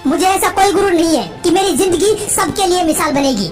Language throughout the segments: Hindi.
मुझे ऐसा कोई गुरु नहीं है कि मेरी जिंदगी सबके लिए मिसाल बनेगी,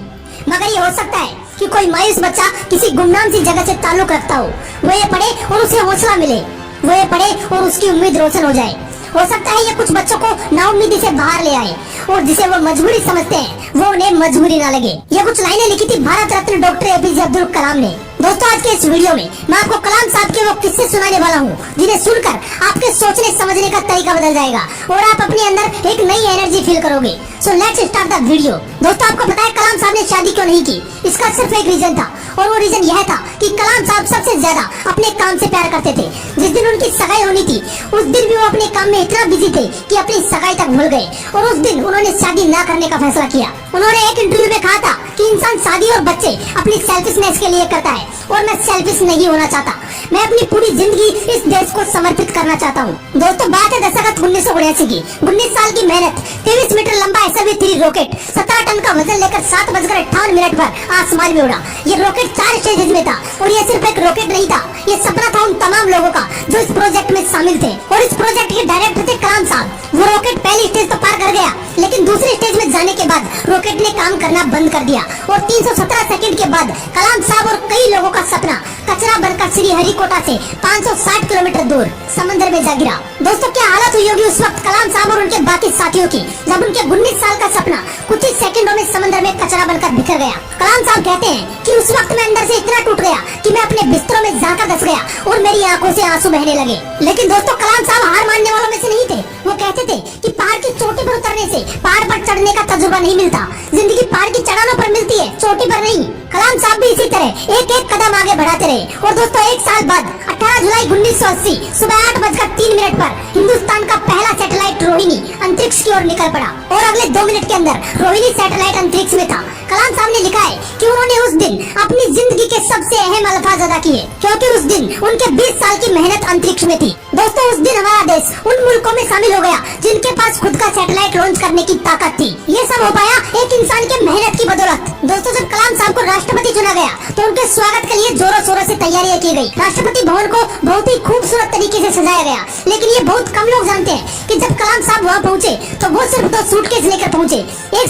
मगर ये हो सकता है कि कोई मायूस बच्चा किसी गुमनाम सी जगह से ताल्लुक रखता हो, वो ये पढ़े और उसे हौसला मिले, वो ये पढ़े और उसकी उम्मीद रोशन हो जाए। हो सकता है ये कुछ बच्चों को नाउम्मीदी से बाहर ले आए और जिसे वो मजबूरी समझते हैं वो उन्हें मजबूरी ना लगे। ये कुछ लाइनें लिखी थी भारत रत्न डॉक्टर एपीजे अब्दुल कलाम ने। दोस्तों, आज के इस वीडियो में मैं आपको कलाम साहब के वो किस्से सुनाने वाला हूँ जिन्हें सुनकर आपके सोचने समझने का तरीका बदल जाएगा और आप अपने अंदर एक नई एनर्जी फील करोगे। So let's start the video. दोस्तों, आपको पता है कलाम साहब ने शादी क्यों नहीं की? इसका सिर्फ एक रीजन था और वो रीजन यह था कि कलाम साहब सबसे ज्यादा अपने काम से प्यार करते थे। जिस दिन उनकी सगाई होनी थी उस दिन भी वो अपने काम में इतना बिजी थे कि अपनी सगाई तक भूल गए और उस दिन उन्होंने शादी न करने का फैसला किया। उन्होंने एक इंटरव्यू में कहा था कि इंसान शादी और बच्चे अपनी सेल्फिशनेस के लिए करता है और मैं सेल्फिश नहीं होना चाहता। मैं अपनी पूरी जिंदगी इस देश को समर्पित करना चाहता हूँ। दोस्तों, बात है दशक 1979 की। 19 साल की मेहनत, 23 मीटर लंबा SLV-3 रॉकेट 17 टन का वजन लेकर 7:58 पर आसमान में उड़ा। ये रॉकेट 4 स्टेजेस में था और ये सिर्फ एक रॉकेट नहीं था, ये सपना था उन तमाम लोगों का जो इस प्रोजेक्ट में शामिल थे और इस प्रोजेक्ट के डायरेक्टर थे कलाम साहब। वो रॉकेट पहली स्टेज तो पार कर गया, लेकिन दूसरी स्टेज में जाने के बाद रॉकेट ने काम करना बंद कर दिया और 317 सेकंड के बाद कलाम साहब और कई लोगों का सपना कचरा बनकर श्रीहरिकोटा से 560 किलोमीटर दूर समंदर में जा गिरा। दोस्तों, क्या हालत हुई होगी उस वक्त कलाम साहब और उनके बाकी साथियों की जब उनके 19 साल का सपना कुछ ही सेकंडों में समंदर में कचरा बनकर बिखर गया। कलाम साहब कहते हैं कि उस वक्त मैं अंदर से इतना टूट गया कि मैं अपने बिस्तरों में जाकर धस गया और मेरी आंखों से आंसू बहने लगे। लेकिन दोस्तों, कलाम साहब हार मानने वालों में से नहीं थे। वो कहते थे कि पहाड़ की चोटी पर उतरने से पहाड़ पर चढ़ने का तजुर्बा नहीं मिलता, जिंदगी पहाड़ की चढ़ानों पर मिलती है, चोटी पर नहीं। कलाम साहब भी इसी तरह एक एक कदम आगे बढ़ाते रहे और दोस्तों, एक साल बाद 18 जुलाई 1980 सुबह 8:03 पर हिंदुस्तान का पहला सैटेलाइट रोहिणी अंतरिक्ष की ओर निकल पड़ा और अगले 2 मिनट के अंदर रोहिणी सैटेलाइट अंतरिक्ष में था। कलाम साहब ने लिखा है कि उन्होंने उस दिन अपनी जिंदगी के सबसे अहम अल्फाज अदा किए क्योंकि उस दिन उनके 20 साल की मेहनत अंतरिक्ष में थी। दोस्तों, उस दिन हमारा देश उन मुल्कों में शामिल हो गया जिनके पास खुद का सैटेलाइट लॉन्च करने की ताकत थी। ये सब हो पाया एक इंसान के मेहनत की बदौलत। दोस्तों, जब कलाम साहब को राष्ट्रपति चुना गया तो उनके स्वागत के लिए जोरों शोरों से तैयारियां की गई। राष्ट्रपति भवन को बहुत ही खूबसूरत तरीके से सजाया गया, लेकिन ये बहुत कम लोग जानते हैं कि जब कलाम साहब वहाँ पहुँचे तो वो सिर्फ 2 सूटकेस लेकर पहुँचे। एक